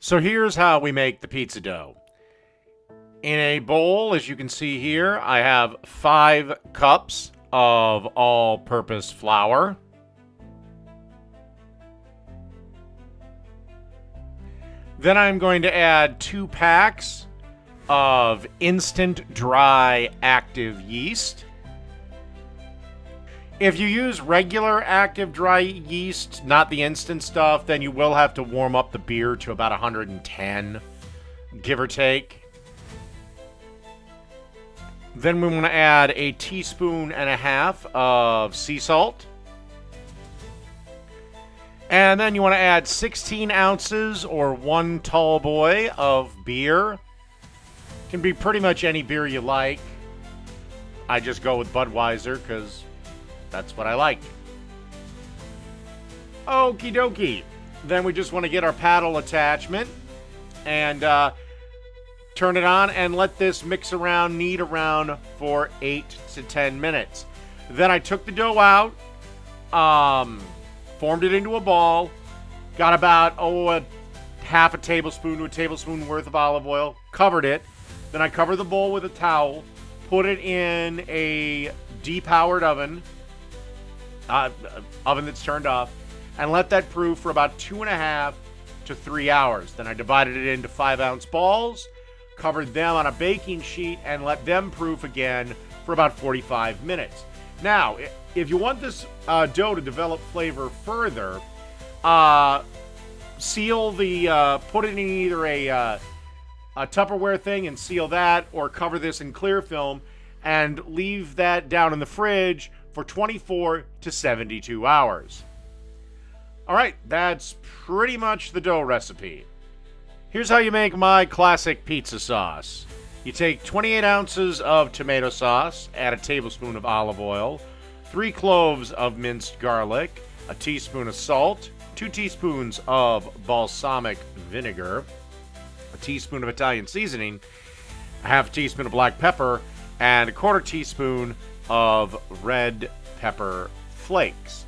So here's how we make the pizza dough. In a bowl, as you can see here, I have 5 cups of all-purpose flour. Then I'm going to add 2 packs of instant dry active yeast. If you use regular active dry yeast, not the instant stuff, then you will have to warm up the beer to about 110, give or take. Then we want to add a teaspoon and a half of sea salt. And then you want to add 16 ounces or 1 tall boy of beer. Can be pretty much any beer you like. I just go with Budweiser because that's what I like. Okie dokie. Then we just want to get our paddle attachment and turn it on and let this mix around, knead around for 8 to 10 minutes. Then I took the dough out, formed it into a ball, got about a half a tablespoon to a tablespoon worth of olive oil, covered it. Then I covered the bowl with a towel, put it in a depowered oven, oven that's turned off, and let that proof for about 2.5 to 3 hours. Then I divided it into 5-ounce balls, covered them on a baking sheet, and let them proof again for about 45 minutes. Now, if you want this dough to develop flavor further, seal the, put it in either a Tupperware thing and seal that, or cover this in clear film and leave that down in the fridge for 24 to 72 hours. All right, that's pretty much the dough recipe. Here's how you make my classic pizza sauce. You take 28 ounces of tomato sauce, add a tablespoon of olive oil, 3 cloves of minced garlic, a teaspoon of salt, 2 teaspoons of balsamic vinegar, a teaspoon of Italian seasoning, a half teaspoon of black pepper, and a 1/4 teaspoon of red pepper flakes.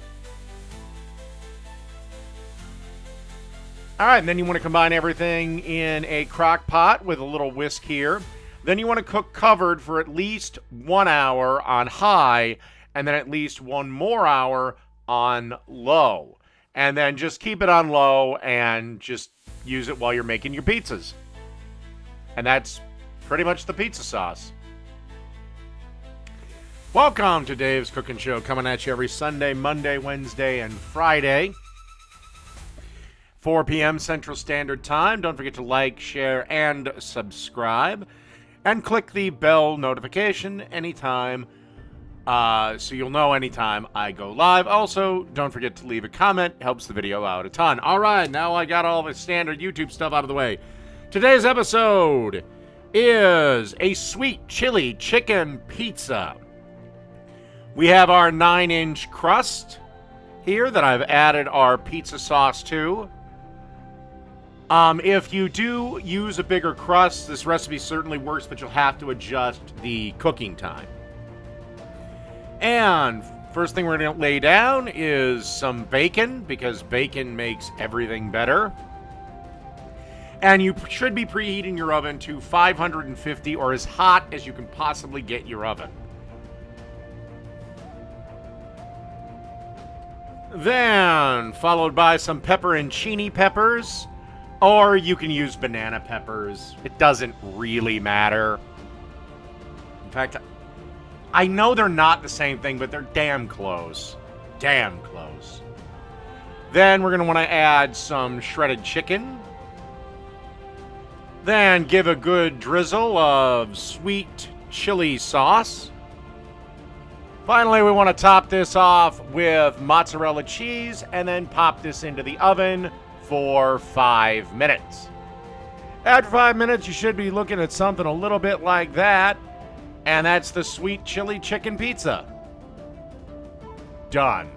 All right, and then you want to combine everything in a crock pot with a little whisk here. Then you want to cook covered for at least 1 hour on high, and then at least 1 more hour on low. And then just keep it on low and just use it while you're making your pizzas. And that's pretty much the pizza sauce. Welcome to Dave's Cooking Show, coming at you every Sunday, Monday, Wednesday, and Friday. 4 p.m. Central Standard Time. Don't forget to like, share, and subscribe. And click the bell notification anytime, so you'll know anytime I go live. Also, don't forget to leave a comment. Helps the video out a ton. All right, now I got all the standard YouTube stuff out of the way. Today's episode is a sweet chili chicken pizza. We have our 9-inch crust here that I've added our pizza sauce to. If you do use a bigger crust, this recipe certainly works, but you'll have to adjust the cooking time. And first thing we're going to lay down is some bacon, because bacon makes everything better. And you should be preheating your oven to 550 or as hot as you can possibly get your oven. Then, followed by some pepperoncini peppers. Or you can use banana peppers. It doesn't really matter. In fact, I know they're not the same thing, but they're damn close. Damn close. Then we're going to want to add some shredded chicken. Then give a good drizzle of sweet chili sauce. Finally, we want to top this off with mozzarella cheese and then pop this into the oven for 5 minutes. After 5 minutes, you should be looking at something a little bit like that. And that's the sweet chili chicken pizza. Done.